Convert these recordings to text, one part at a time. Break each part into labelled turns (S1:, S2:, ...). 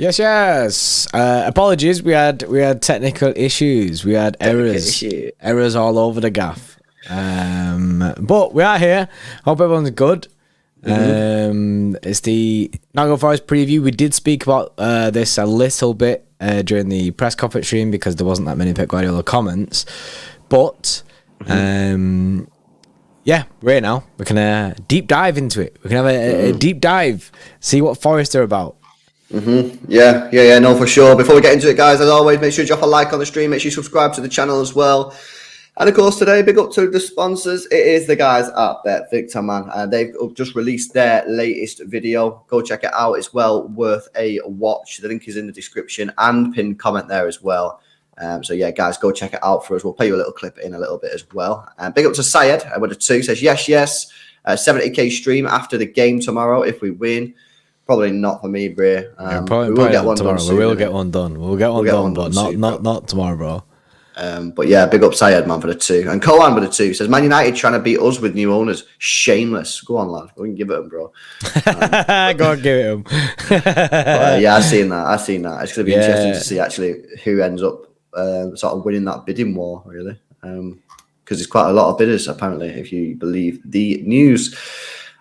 S1: Yes. Apologies, we had technical issues. We had errors all over the gaff. But we are here. Hope everyone's good. It's the Nottingham Forest preview. We did speak about this a little bit during the press conference stream because there wasn't that many Pep Guardiola comments. But yeah, we're here now. We can deep dive into it. We can have a deep dive, see what Forest are about.
S2: Yeah, no, for sure. Before we get into it, guys, as always, make sure you drop a like on the stream. Make sure you subscribe to the channel as well. And of course, today, big up to the sponsors. It is the guys at BetVictor, man. They've just released their latest video. Go check it out. It's well worth a watch. The link is in the description and pinned comment there as well. So yeah, guys, go check it out for us. We'll play you a little clip in a little bit as well. Big up to Syed with a 2. Says yes. 70k stream after the game tomorrow if we win. Probably not for me, Bray.
S1: We will get one done soon. We'll get one done. We'll get one done, but not tomorrow, bro.
S2: But yeah, big up Syed, man, for the 2. And Coan with a 2 says, Man United trying to beat us with new owners. Shameless. Go on, lad. We can give it him, bro.
S1: Go on, give it him.
S2: Yeah, I've seen that. It's going to be interesting to see actually who ends up sort of winning that bidding war, really. Because there's quite a lot of bidders, apparently, if you believe the news.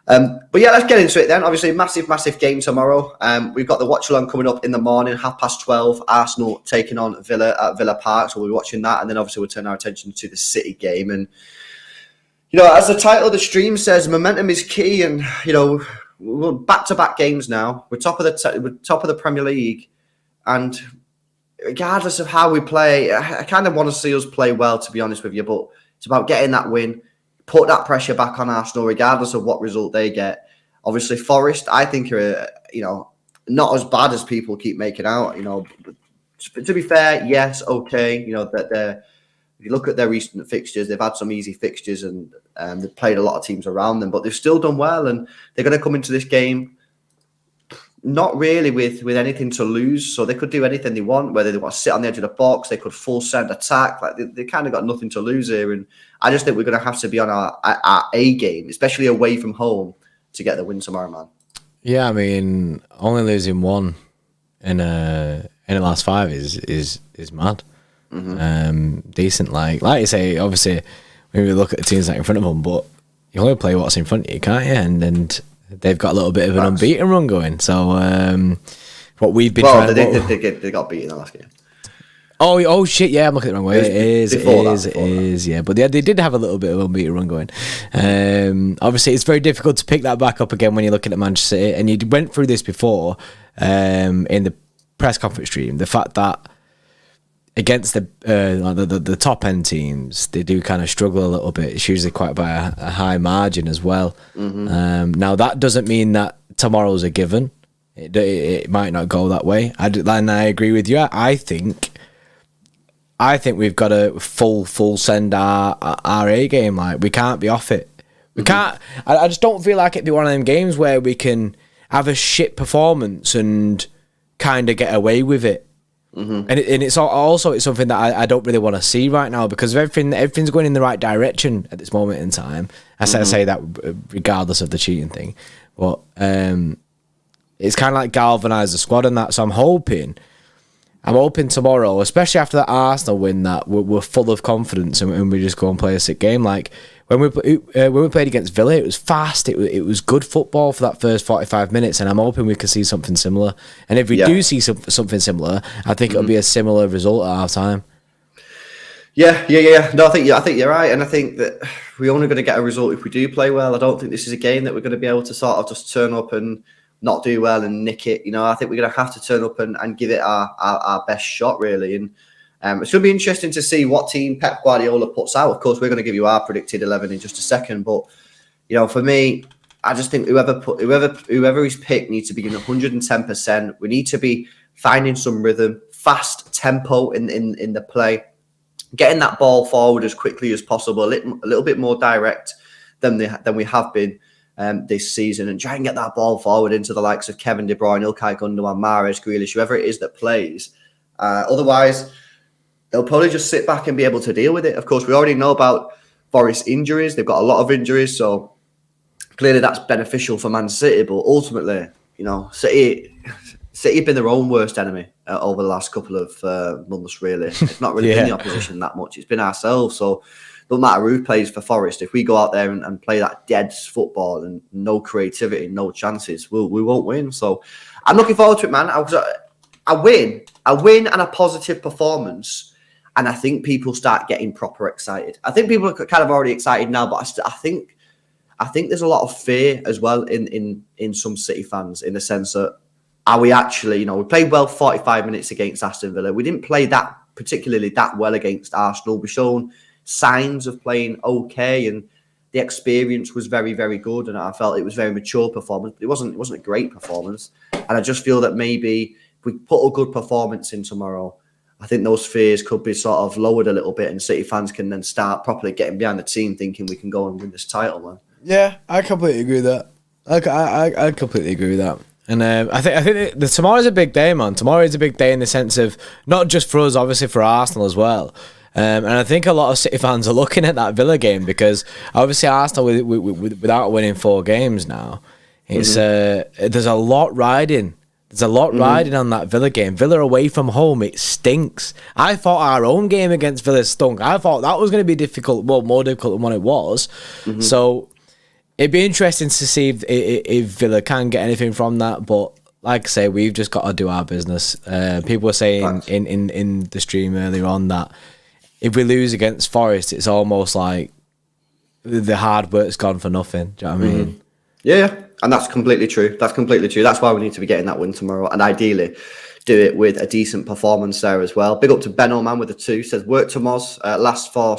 S2: But yeah, let's get into it then. Obviously, massive game tomorrow. We've got the watch-along coming up in the morning, 12:30. Arsenal taking on Villa at Villa Park. So we'll be watching that. And then obviously we'll turn our attention to the City game. And, as the title of the stream says, momentum is key. And, we're back-to-back games now. We're top of the Premier League. And regardless of how we play, I kind of want to see us play well, to be honest with you. But it's about getting that win. Put that pressure back on Arsenal, regardless of what result they get. Obviously, Forest, I think, are not as bad as people keep making out. To be fair, yes, okay. That if you look at their recent fixtures, they've had some easy fixtures and they've played a lot of teams around them, but they've still done well. And they're going to come into this game not really with anything to lose, so they could do anything they want. Whether they want to sit on the edge of the box, they could full send attack. Like they kind of got nothing to lose here, and I just think we're going to have to be on our A game, especially away from home, to get the win tomorrow, man.
S1: Yeah, I mean, only losing one in the last 5 is mad. Decent, like you say. Obviously, when we look at the teams that are in front of them, but you only play what's in front of you, can't you? And they've got a little bit of an unbeaten run going. So what we've been trying...
S2: They got beaten in the last game.
S1: Oh shit! Yeah, I'm looking at the wrong way. It is. Yeah, but they did have a little bit of an unbeaten run going. Obviously, it's very difficult to pick that back up again when you're looking at Manchester City. And you went through this before in the press conference stream. The fact that against the top end teams, they do kind of struggle a little bit. It's usually quite by a high margin as well. Now that doesn't mean that tomorrow's a given. It might not go that way. And I agree with you. I think we've got to full send our A game. Like, we can't be off it. We can't. I just don't feel like it'd be one of them games where we can have a shit performance and kind of get away with it. And it's also something that I don't really want to see right now, because everything's going in the right direction at this moment in time. I say that regardless of the cheating thing, but it's kind of like galvanise the squad and that. So I'm hoping tomorrow, especially after that Arsenal win, that we're full of confidence and we just go and play a sick game. Like when we played against Villa, it was fast. It was good football for that first 45 minutes, and I'm hoping we can see something similar. And if we do see something similar, I think it'll be a similar result at half time.
S2: Yeah. No, I think you're right, and I think that we're only going to get a result if we do play well. I don't think this is a game that we're going to be able to sort of just turn up and not do well and nick it. I think we're going to have to turn up and give it our best shot, really. And it's going to be interesting to see what team Pep Guardiola puts out. Of course, we're going to give you our predicted 11 in just a second. But, for me, I just think whoever is picked needs to be giving 110%. We need to be finding some rhythm, fast tempo in the play, getting that ball forward as quickly as possible, a little bit more direct than we have been this season, and try and get that ball forward into the likes of Kevin De Bruyne, Ilkay Gundogan, Mahrez, Grealish, whoever it is that plays. Otherwise, they'll probably just sit back and be able to deal with it. Of course, we already know about Forest injuries. They've got a lot of injuries, so clearly that's beneficial for Man City. But ultimately, City City have been their own worst enemy over the last couple of months, really. It's not really been the opposition that much. It's been ourselves. So no matter who plays for Forest, if we go out there and play that dead football and no creativity, no chances, we won't win. So I'm looking forward to it, man. I win and a positive performance, and I think people start getting proper excited. I think people are kind of already excited now, but I think there's a lot of fear as well in some City fans, in the sense that, are we actually, we played well 45 minutes against Aston Villa. We didn't play that particularly that well against Arsenal. We've shown signs of playing okay, and the experience was very, very good, and I felt it was a very mature performance, but it wasn't a great performance. And I just feel that maybe if we put a good performance in tomorrow, I think those fears could be sort of lowered a little bit, and City fans can then start properly getting behind the team, thinking we can go and win this title, man.
S1: Yeah, I completely agree with that. I completely agree with that. And I think tomorrow's a big day, man. Tomorrow is a big day in the sense of not just for us, obviously for Arsenal as well. And I think a lot of City fans are looking at that Villa game, because obviously Arsenal, without winning 4 games now, it's there's a lot riding. There's a lot riding on that Villa game. Villa away from home, it stinks. I thought our own game against Villa stunk. I thought that was going to be difficult, well, more difficult than what it was. So it'd be interesting to see if Villa can get anything from that. But like I say, we've just got to do our business. People were saying in the stream earlier on that if we lose against Forest, it's almost like the hard work's gone for nothing. Do you know what I mean?
S2: Yeah, and that's completely true. That's why we need to be getting that win tomorrow, and ideally do it with a decent performance there as well. Big up to Ben Oman with the 2. Says, work to Moz. Last 4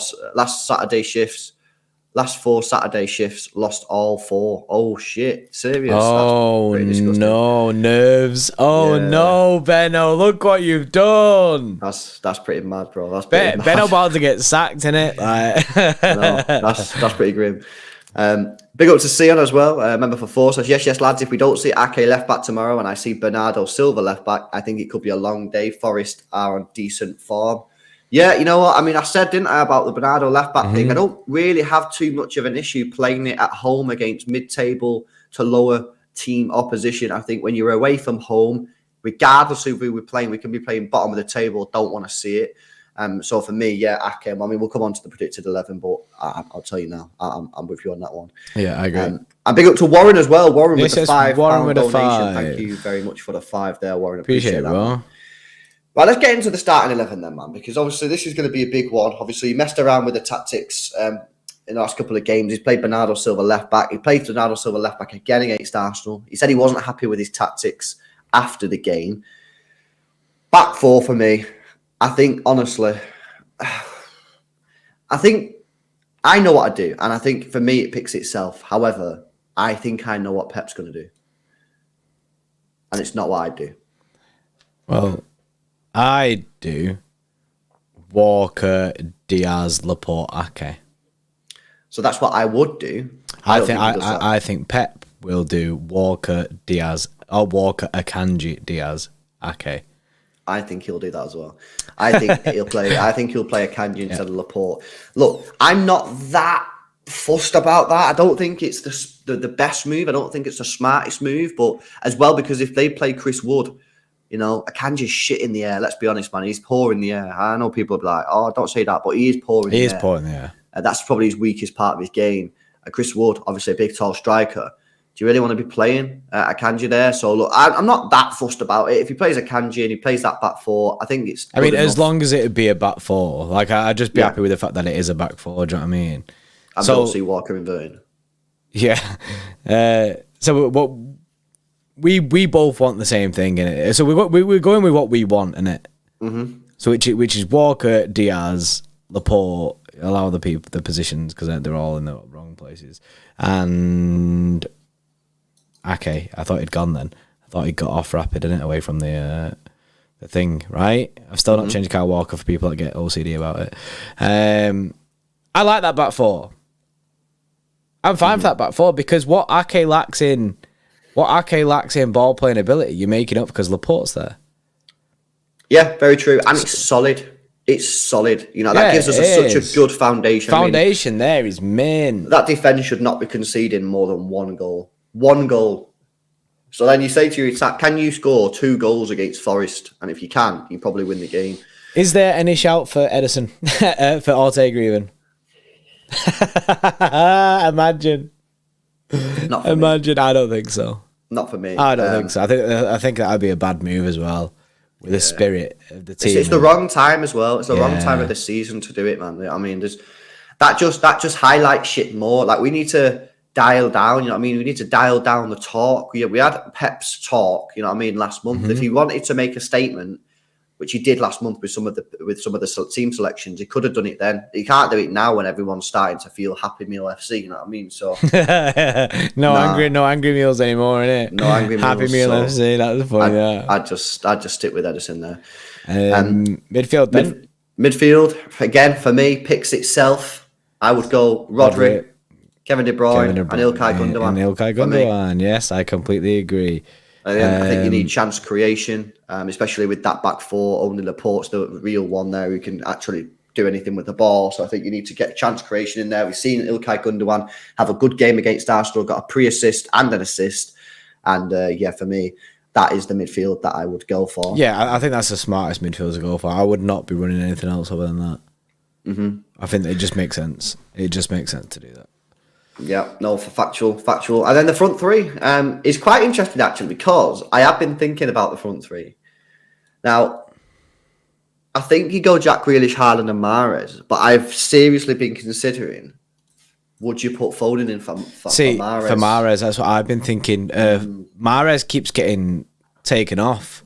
S2: Saturday shifts, lost all 4. Oh shit, serious?
S1: Oh no, nerves. Oh no, Benno, look what you've done.
S2: That's pretty mad, bro. That's
S1: Benno about to get sacked, innit?
S2: No, that's pretty grim. Big up to Sion as well. Member for 4 says, yes, lads. If we don't see Ake left back tomorrow and I see Bernardo Silva left back, I think it could be a long day. Forest are on decent form. Yeah, you know what? I mean, I said, didn't I, about the Bernardo left-back thing? I don't really have too much of an issue playing it at home against mid-table to lower team opposition. I think when you're away from home, regardless of who we're playing, we can be playing bottom of the table, don't want to see it. So for me, yeah, Akem. I mean, we'll come on to the predicted 11, but I'll tell you now, I'm with you on that one.
S1: Yeah, I agree.
S2: And big up to Warren as well. Warren with the £5 donation.
S1: 5.
S2: Thank you very much for the 5 there, Warren.
S1: Appreciate it,
S2: that,
S1: bro.
S2: Man. Right, let's get into the starting 11 then, man, because obviously this is going to be a big one. Obviously, he messed around with the tactics in the last couple of games. He's played Bernardo Silva left back. He played Bernardo Silva left back again against Arsenal. He said he wasn't happy with his tactics after the game. Back 4 for me. I think, honestly, I know what I do, and I think for me it picks itself. However, I think I know what Pep's going to do, and it's not what I do.
S1: Well, I do Walker, Diaz, Laporte, Ake.
S2: So that's what I would do.
S1: I think Pep will do Walker, Diaz, or Walker, Akanji, Diaz, Ake.
S2: I think he'll do that as well. I think he'll play Akanji instead of Laporte. Look, I'm not that fussed about that. I don't think it's the best move. I don't think it's the smartest move, but as well, because if they play Chris Wood, Akanji's shit in the air. Let's be honest, man. He's poor in the air. I know people will be like, oh, don't say that, but he is poor in the air.
S1: He is poor in the air.
S2: That's probably his weakest part of his game. Chris Wood, obviously a big, tall striker. Do you really want to be playing Akanji there? So, look, I'm not that fussed about it. If he plays Akanji and he plays that back 4, I think it's
S1: I mean, as long as it would be a back 4. Like, I'd just be happy with the fact that it is a back 4. Do you know what I mean?
S2: I don't see Walker inverting.
S1: Yeah. So, what... We both want the same thing, innit? So we're going with what we want, innit?
S2: Mm-hmm.
S1: So which is Walker, Diaz, Laporte, allow the positions because they're all in the wrong places, and Ake. I thought he'd gone then. I thought he got off rapid, innit, away from the thing, right? I've still not changed Kyle Walker for people that get OCD about it. I like that back 4. I'm fine for that back 4 because what Ake lacks in ball playing ability, you're making up because Laporte's there.
S2: Yeah, very true. And it's solid. It's solid. That gives us such a good foundation.
S1: Foundation there is main.
S2: That defence should not be conceding more than 1 goal. 1 goal. So then you say to your attack, can you score 2 goals against Forest? And if you can, you probably win the game.
S1: Is there any shout for Edison for Ortega even? Imagine.
S2: Not for
S1: Imagine. Me. I don't think so.
S2: Not for me.
S1: I don't think so. I think that would be a bad move as well. With the spirit of the team.
S2: It's the wrong time as well. It's the wrong time of the season to do it, man. I mean, that just highlights shit more. Like, we need to dial down, you know what I mean? We need to dial down the talk. We had Pep's talk, you know what I mean, last month. If he wanted to make a statement, which he did last month with some of the team selections, he could have done it then. He can't do it now when everyone's starting to feel Happy Meal FC, you know what I mean? So
S1: no angry meals anymore, innit?
S2: No angry meals.
S1: Happy Meal FC, that was funny.
S2: I'd just stick with Edison there.
S1: Midfield then?
S2: Midfield, again, for me, picks itself. I would go Rodri, Kevin De Bruyne, and Ilkay Gundogan.
S1: And Ilkay Gundogan, yes, I completely agree.
S2: I think you need chance creation, especially with that back four. Only Laporte's the real one there who can actually do anything with the ball. So I think you need to get chance creation in there. We've seen Ilkay Gundogan have a good game against Arsenal, got a pre-assist and an assist. And for me, that is the midfield that I would go for.
S1: Yeah, I think that's the smartest midfield to go for. I would not be running anything else other than that. I think it just makes sense. It just makes sense to do that.
S2: Yeah, no, for factual. And then the front three is quite interesting, actually, because I have been thinking about the front three. Now, I think you go Jack Grealish, Haaland and Mahrez, but I've seriously been considering, would you put Foden in for Mahrez?
S1: For Mahrez, that's what I've been thinking. Mahrez keeps getting taken off.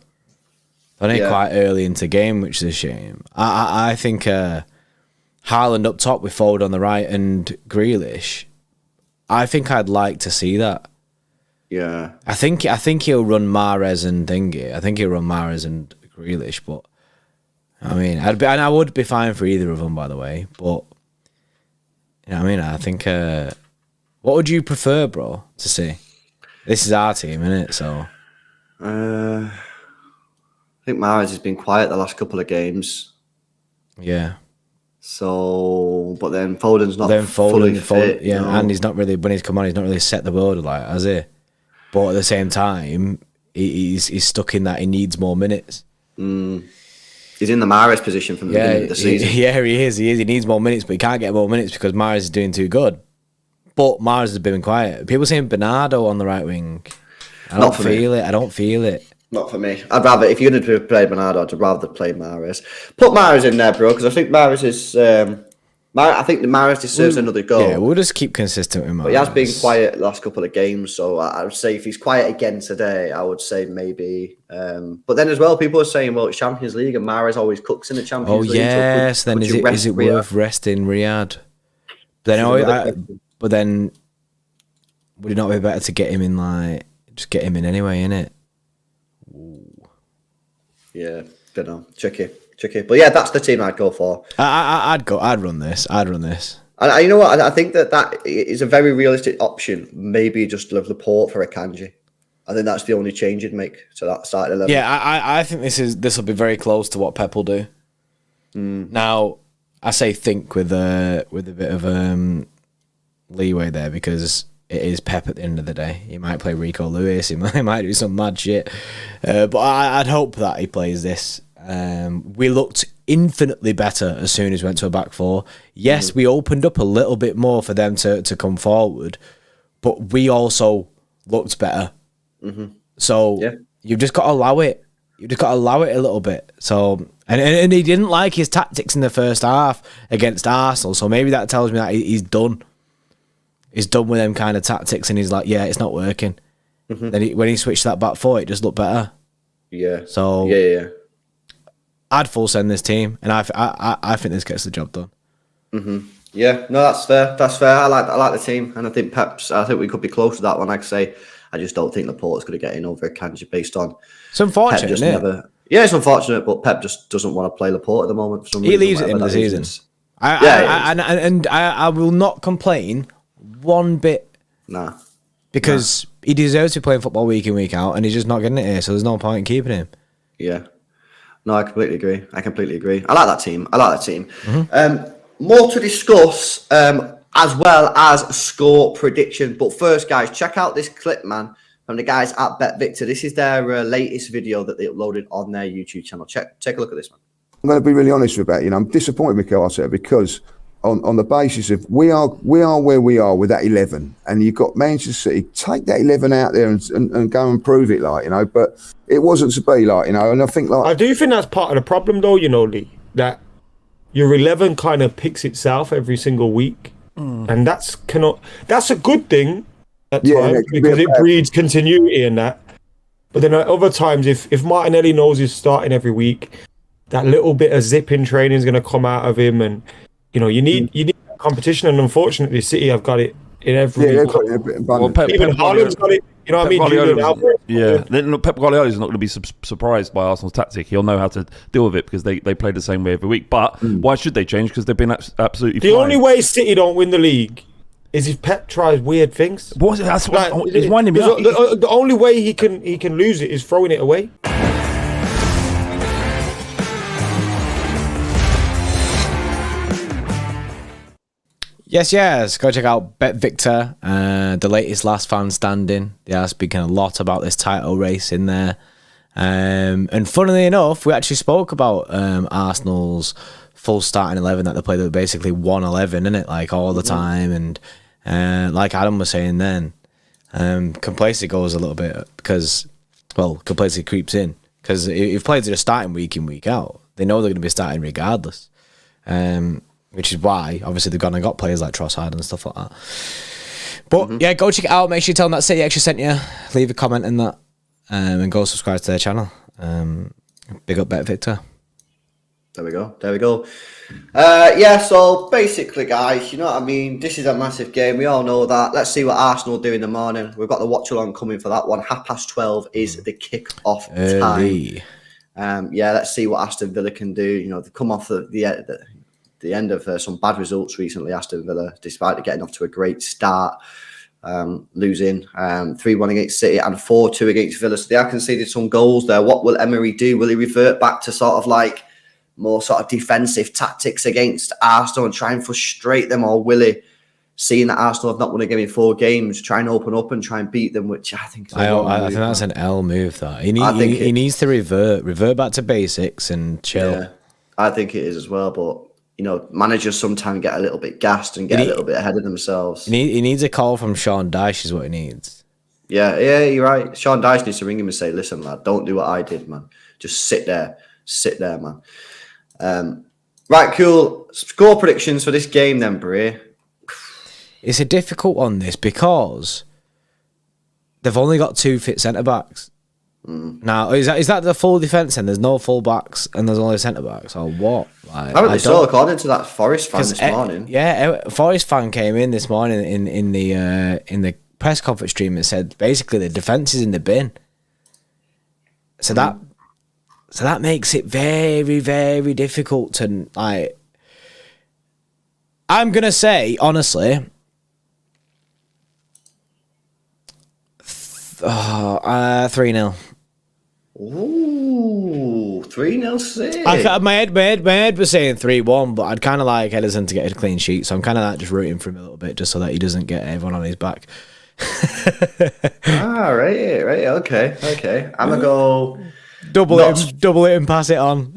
S1: I think quite early into the game, which is a shame. I think Haaland up top with Foden on the right and Grealish, I think I'd like to see that.
S2: Yeah.
S1: I think he'll run Mahrez and Dingy. I think he'll run Mahrez and Grealish, but I mean, I would be fine for either of them, by the way. But you know what I mean? I think what would you prefer, bro, to see? This is our team, isn't it? So
S2: I think Mahrez has been quiet the last couple of games.
S1: Yeah.
S2: So, but then Foden's not fully fit.
S1: Yeah, you know? And he's not really, when he's come on, he's not really set the world alight, has he? But at the same time, he's stuck in that he needs more minutes.
S2: He's in the Mahrez position from the beginning of the season.
S1: He is. He needs more minutes, but he can't get more minutes because Mahrez is doing too good. But Mahrez has been quiet. People saying Bernardo on the right wing. I don't feel it.
S2: Not for me. I'd rather, if you're going to play Bernardo, I'd rather play Mahrez. Put Mahrez in there, bro, because I think Mahrez is. I think the Mahrez deserves another goal.
S1: Yeah, we'll just keep consistent with Mahrez.
S2: But he has been quiet the last couple of games, so I would say if he's quiet again today, I would say maybe. But then as well, people are saying, well, it's Champions League and Mahrez always cooks in the Champions League.
S1: Oh yes, so then is it worth resting Riyadh? But then would it not be better to get him in just get him in anyway, innit?
S2: Yeah, don't know. Tricky. But yeah, that's the team I'd go for.
S1: I'd run this.
S2: And you know what? I think that is a very realistic option. Maybe just Laporte for Akanji. I think that's the only change you'd make to that starting 11.
S1: Yeah, I think this will be very close to what Pep will do. Now, I say think with a bit of leeway there because it is Pep at the end of the day. He might play Rico Lewis. He might do some mad shit. But I'd hope that he plays this. We looked infinitely better as soon as we went to a back four. Yes, we opened up a little bit more for them to come forward, but we also looked better. So you've just got to allow it. You've just got to allow it a little bit. So and he didn't like his tactics in the first half against Arsenal. So maybe that tells me that he's done. He's done with them kind of tactics, and he's like, yeah, it's not working. Then when he switched that back four, it just looked better.
S2: Yeah.
S1: So
S2: yeah.
S1: I'd full send this team, and I think this gets the job done.
S2: Yeah, no, that's fair. I like the team, and I think I think we could be close to that one. Like I say, I just don't think Laporte's going to get in over Akanji based on.
S1: It's unfortunate, isn't it?
S2: Yeah, it's unfortunate, but Pep just doesn't want to play Laporte at the moment. For some
S1: he
S2: reason,
S1: leaves it in the season. I will not complain one bit.
S2: Nah.
S1: Because he deserves to be playing football week in, week out, and he's just not getting it here, so there's no point in keeping him.
S2: Yeah. No, I completely agree. I like that team. More to discuss, as well as score prediction. But first, guys, check out this clip, man, from the guys at Bet Victor. This is their latest video that they uploaded on their YouTube channel. Take a look at this one.
S3: I'm going to be really honest with that. You know, I'm disappointed, Mikel Arteta, because on the basis of we are where we are with that 11, and you've got Manchester City, take that 11 out there and go and prove it, like, you know. But it wasn't to be, like, you know. And I think, like,
S4: I do think that's part of the problem, though, you know, Lee, that your 11 kind of picks itself every single week, and that's a good thing at times because it breeds continuity and that. But then at other times, if Martinelli knows he's starting every week, that little bit of zip in training is going to come out of him, and you know you need that competition. And unfortunately, City have got it in every.
S3: Yeah,
S4: even Haaland's got it. You know what I mean?
S5: Pep Guardiola is not going to be surprised by Arsenal's tactic. He'll know how to deal with it because they play the same way every week. But why should they change? Because they've been absolutely
S4: the only way City don't win the league is if Pep tries weird things.
S5: That's what it's winding me up.
S4: The only way he can lose it is throwing it away.
S1: Yes. Go check out Bet Victor, the latest last fan standing. They are speaking a lot about this title race in there. And funnily enough, we actually spoke about Arsenal's full starting 11 that they played with basically 1-11, isn't it? Like all the time. And like Adam was saying then, complacency goes a little bit because, well, complacency creeps in. Because if players are starting week in, week out, they know they're going to be starting regardless. Which is why, obviously, they've gone and got players like Trossard and stuff like that. But, yeah, go check it out. Make sure you tell them that City Extra sent you. Leave a comment in that. And go subscribe to their channel. Big up Bet Victor.
S2: There we go. Yeah, so basically, guys, you know what I mean? This is a massive game. We all know that. Let's see what Arsenal do in the morning. We've got the watch-along coming for that one. 12:30 is the kick-off time. Yeah, let's see what Aston Villa can do. You know, they've come off the end of some bad results recently, Aston Villa, despite getting off to a great start, losing 3-1 against City and 4-2 against Villa. So they have conceded some goals there. What will Emery do? Will he revert back to sort of like more sort of defensive tactics against Arsenal and try and frustrate them? Or will he, seeing that Arsenal have not won a game in 4 games, try and open up and try and beat them, which I think is
S1: I think that's an L move, that. He needs to revert back to basics and chill. Yeah,
S2: I think it is as well, but you know, managers sometimes get a little bit gassed and get a little bit ahead of themselves.
S1: He needs a call from Sean Dyche is what he needs.
S2: Yeah, you're right. Sean Dyche needs to ring him and say, listen, lad, don't do what I did, man. Just sit there, man. Right, cool. Score predictions for this game then, Bray.
S1: It's a difficult one, this, because they've only got 2 fit centre-backs. Now, is that the full defence and there's no full backs and there's only centre backs or what? Like,
S2: I saw according to that Forest fan this morning.
S1: Yeah, Forest fan came in this morning in the press conference stream and said basically the defence is in the bin. So that makes it very, very difficult to like. I'm gonna say honestly. 3-0.
S2: Ooh, 3-0 City.
S1: My head was saying 3-1, but I'd kind of like Ederson to get a clean sheet, so I'm kind of like just rooting for him a little bit, just so that he doesn't get everyone on his back.
S2: Right, okay. I'm gonna go
S1: double it and pass it on.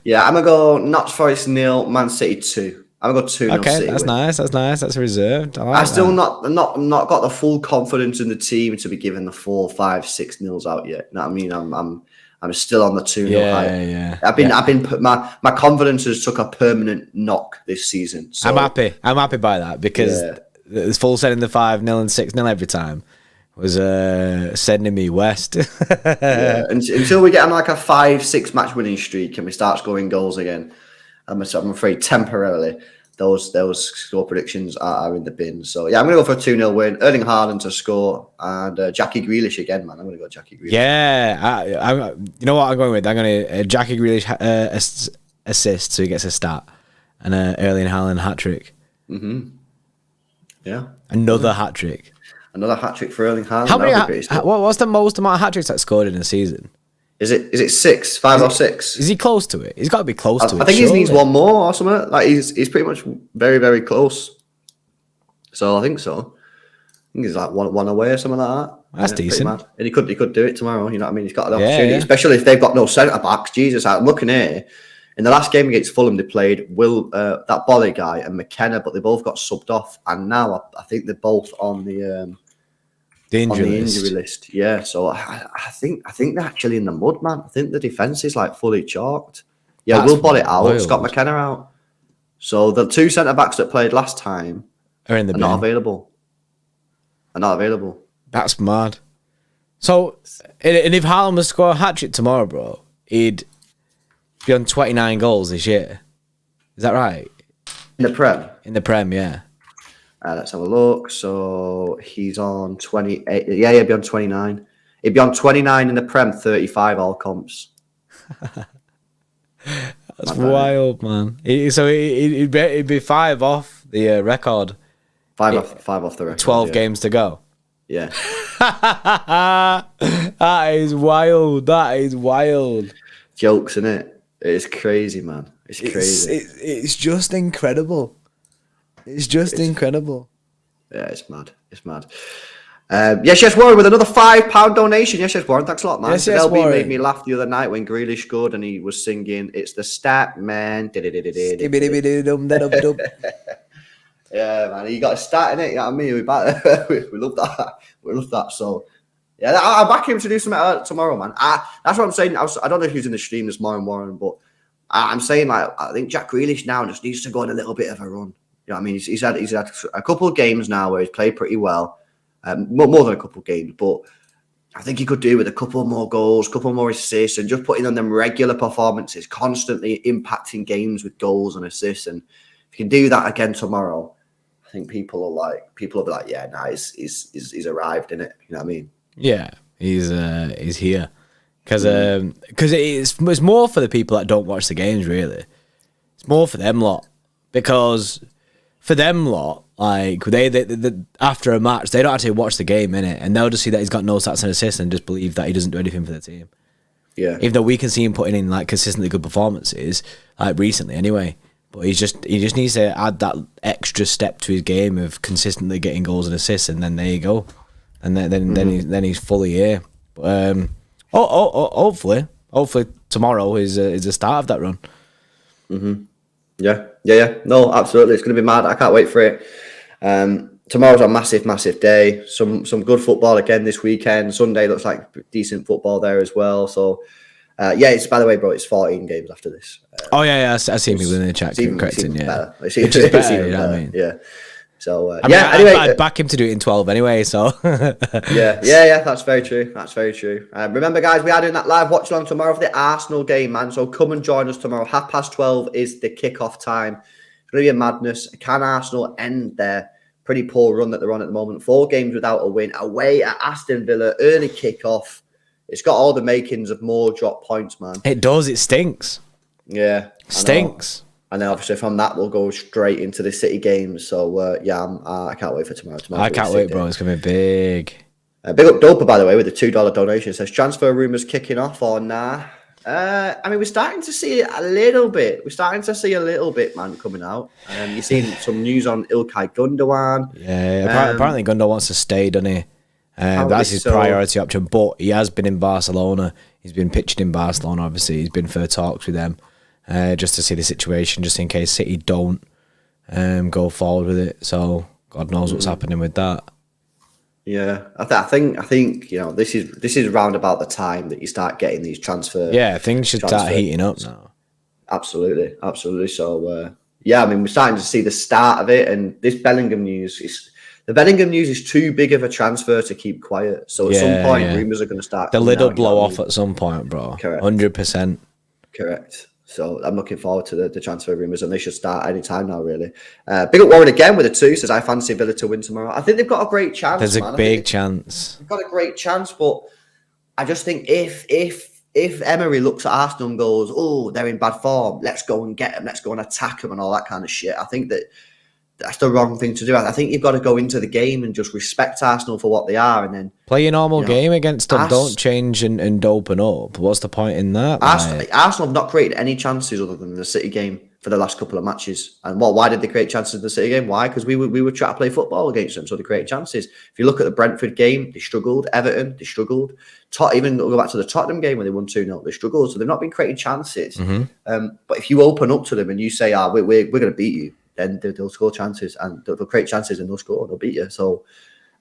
S2: Yeah, I'm gonna go Notts Forest 0, Man City 2. I'm gonna go 2-0
S1: Okay,
S2: City.
S1: that's nice. That's reserved.
S2: I still not got the full confidence in the team to be given the 4, 5, 6 nils out yet. You know what I mean? I'm still on the 2-0 high.
S1: Yeah.
S2: I've been my confidence has took a permanent knock this season. So,
S1: I'm happy by that because the full setting the 5-0 and 6-0 every time was sending me west.
S2: Until we get on like a 5-6 match winning streak and we start scoring goals again, I'm afraid temporarily those score predictions are in the bin. So yeah, I'm gonna go for a 2-0 win. Erling Haaland to score and Jackie Grealish again, man. I'm gonna go Jackie Grealish.
S1: Yeah, I you know what I'm going with? I'm gonna Jackie Grealish assist, so he gets a start, and Erling Haaland hat trick.
S2: Yeah,
S1: another hat trick.
S2: Another hat trick for Erling Haaland.
S1: How many? What's the most amount of hat tricks that scored in a season?
S2: Is it 6, 5 or 6?
S1: Is he close to it? He's got to be close to it.
S2: I think he needs one more or something. Like he's pretty much very, very close. So I think so. think he's like one away or something like that.
S1: That's decent.
S2: Mad. And he could do it tomorrow. You know what I mean? He's got an opportunity, especially if they've got no centre backs. Jesus, I'm looking here. In the last game against Fulham, they played that Bolly guy and McKenna, but they both got subbed off, and now I think they're both on the injury list. Yeah, so I think they're actually in the mud, man. I think the defense is like fully chalked. Yeah, Will Bolly out, wild. Scott McKenna out. So the two centre backs that played last time are not available.
S1: That's mad. So, and if Haaland was to score a hat-trick tomorrow, bro, he'd be on 29 goals this year. Is that right?
S2: In the Prem?
S1: In the Prem, yeah.
S2: Let's have a look. So, he's on 28. Yeah, he'd be on 29. He'd be on 29 in the Prem, 35 all comps.
S1: That's wild, man. So, it'd be 5 off the record.
S2: 5 off the record.
S1: 12 games to go.
S2: Yeah.
S1: That is wild.
S2: Jokes, isn't it? It's crazy, man. It's crazy.
S1: It's just incredible. It's incredible.
S2: Yeah, it's mad. Yes, Warren with another £5 donation. Yes, Warren. Thanks a lot, man.
S1: Yes,
S2: LB
S1: Warren.
S2: made me laugh the other night when Grealish scored and he was singing, "It's the stat, man." Yeah, man, you got to start in it. You know what I mean? We love that. We love that. So, yeah, I'll back him to do something tomorrow, man. That's what I'm saying. I don't know if he was in the stream this morning, Warren, but I'm saying like I think Jack Grealish now just needs to go on a little bit of a run. You know what I mean? He's had a couple of games now where he's played pretty well, more than a couple of games, but I think he could do with a couple more goals, a couple more assists, and just putting on them regular performances, constantly impacting games with goals and assists. And if you can do that again tomorrow, I think people will be like, yeah, nah, he's arrived in it. You know what I mean?
S1: Yeah, he's here because it's more for the people that don't watch the games. Really, it's more for them lot, because for them lot, like they after a match they don't actually watch the game, innit, and they'll just see that he's got no stats and assists and just believe that he doesn't do anything for the team.
S2: Yeah,
S1: even though we can see him putting in like consistently good performances, like recently anyway. But he just needs to add that extra step to his game of consistently getting goals and assists, and then there you go, and then he's fully here. But hopefully tomorrow is the start of that run.
S2: Mm-hmm. Yeah. No, absolutely, it's going to be mad. I can't wait for it. Tomorrow's a massive day. Some good football again this weekend. Sunday looks like decent football there as well. So. It's by the way, bro. It's 14 games after this.
S1: I see people in the chat correcting. Yeah,
S2: it's even better.
S1: You know what I mean?
S2: Yeah. So
S1: anyway, I'd back him to do it in 12 anyway. So
S2: yeah. That's very true. Remember, guys, we are doing that live watch along tomorrow for the Arsenal game, man. So come and join us tomorrow. 12:30 is the kickoff time. It's going to be a madness. Can Arsenal end their pretty poor run that they're on at the moment? 4 games without a win away at Aston Villa. Early kickoff. It's got all the makings of more drop points, man.
S1: It does. It stinks.
S2: Yeah.
S1: Stinks.
S2: And then obviously from that, we'll go straight into the City games. So, I can't wait for tomorrow.
S1: I can't wait, bro. It's going to be big.
S2: Big up Doper, by the way, with the $2 donation. It says, transfer rumours kicking off or nah? We're starting to see it a little bit. Man, coming out. You're seeing some news on Ilkay Gundogan.
S1: Yeah, apparently Gundogan wants to stay, doesn't he? That's his priority option, but he has been in Barcelona. He's been pitched in Barcelona, obviously. He's been for talks with them just to see the situation, just in case City don't go forward with it. So God knows what's happening with that.
S2: Yeah, I think you know this is round about the time that you start getting these transfer.
S1: Yeah, things should start heating up now.
S2: Absolutely. So we're starting to see the start of it, and this Bellingham news is. The Bellingham news is too big of a transfer to keep quiet. So at some point, rumours are going to start.
S1: The lid will blow off at some point, bro.
S2: Correct.
S1: 100%.
S2: Correct. So I'm looking forward to the transfer rumours, and they should start any time now, really. Big up Warren again with a 2, says, I fancy Villa to win tomorrow. I think they've got a great chance.
S1: There's a big chance.
S2: They've got a great chance, but I just think if Emery looks at Arsenal and goes, oh, they're in bad form, let's go and get them, let's go and attack them and all that kind of shit, I think that's the wrong thing to do. I think you've got to go into the game and just respect Arsenal for what they are, and then
S1: play your normal game against them. Don't change and open up. What's the point in that?
S2: Arsenal have not created any chances other than the City game for the last couple of matches. And why did they create chances in the City game? Why? Because we were trying to play football against them, so they created chances. If you look at the Brentford game, they struggled. Everton, they struggled. Even go back to the Tottenham game when they won 2-0, they struggled. So they've not been creating chances. But if you open up to them and you say, we're going to beat you, then they'll score chances and they'll create chances and they'll score and they'll beat you. So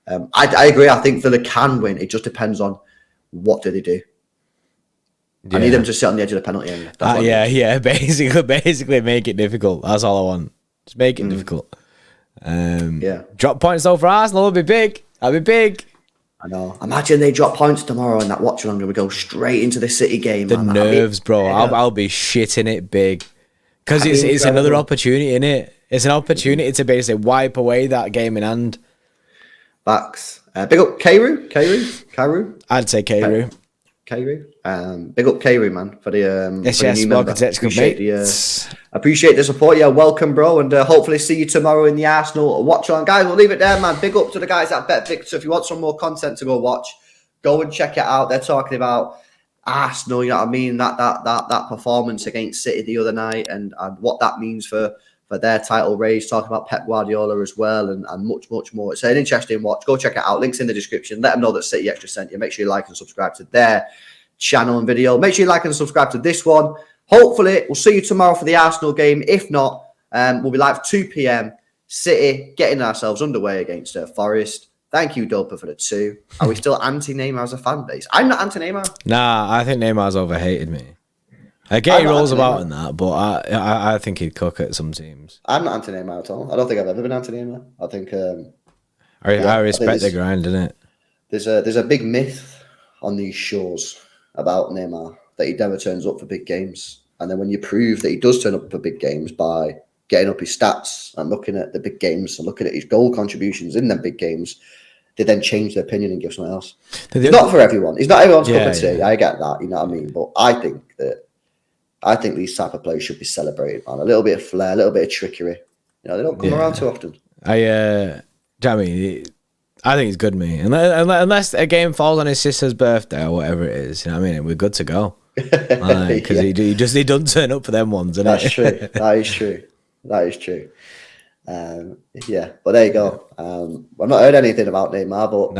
S2: I agree. I think Villa can win. It just depends on what do they do. Yeah. I need them to sit on the edge of the penalty area.
S1: Basically make it difficult. That's all I want. Just make it difficult. Drop points though for Arsenal would be big. That'd be big.
S2: I know. Imagine they drop points tomorrow and that watch along and we go straight into the City game.
S1: The nerves, bro. I'll be shitting it big. Because it's another opportunity, innit? It's an opportunity to basically wipe away that game in hand.
S2: Backs. Big up Kairu.
S1: I'd say Kairu.
S2: Big up Kairu, man, for the new member. Appreciate the support. Yeah, welcome, bro, and hopefully see you tomorrow in the Arsenal watch on. Guys, we'll leave it there, man. Big up to the guys at Bet So if you want some more content to go watch, go and check it out. They're talking about Arsenal, you know what I mean? That performance against City the other night and what that means for their title race, talking about Pep Guardiola as well and much, much more. It's an interesting watch. Go check it out. Links in the description. Let them know that City Extra sent you. Make sure you like and subscribe to their channel and video. Make sure you like and subscribe to this one. Hopefully, we'll see you tomorrow for the Arsenal game. If not, we'll be live 2 p.m. City getting ourselves underway against Forest. Thank you, Dopa, for the 2. Are we still anti-Neymar as a fan base? I'm not anti-Neymar.
S1: Nah, I think Neymar's overhated me. I get he rolls about in that, but I think he'd cook at some teams.
S2: I'm not anti-Neymar at all. I don't think I've ever been anti-Neymar. I think...
S1: I respect the grind, innit?
S2: There's a big myth on these shows about Neymar that he never turns up for big games. And then when you prove that he does turn up for big games by getting up his stats and looking at the big games and looking at his goal contributions in them big games, they then change their opinion and give something else. It's not for everyone. It's not everyone's cup of tea. I get that, you know what I mean? But I think these type of players should be celebrated, man. A little bit of flair, a little bit of trickery. You know, they don't come around too often.
S1: I think he's good, mate. Unless a game falls on his sister's birthday or whatever it is, you know what I mean? We're good to go. Because he doesn't turn up for them ones, isn't
S2: That's true. That is true. But there you go. I've not heard anything about Neymar, but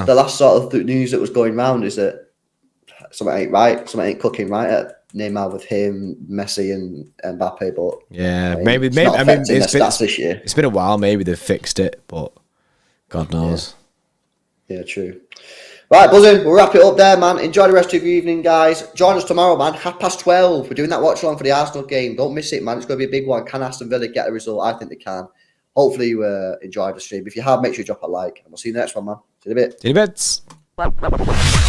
S2: the last sort of news that was going round is that something ain't right. Something ain't cooking right at Neymar with him, Messi, and Mbappe. But
S1: maybe. I mean, it's been a while. Maybe they've fixed it, but God knows.
S2: Yeah, true. Right, buzzing. We'll wrap it up there, man. Enjoy the rest of your evening, guys. Join us tomorrow, man. 12:30. We're doing that watch along for the Arsenal game. Don't miss it, man. It's going to be a big one. Can Aston Villa get a result? I think they can. Hopefully you enjoyed the stream. If you have, make sure you drop a like. And we'll see you in the next one, man. See you in a bit.
S1: See you in a bit.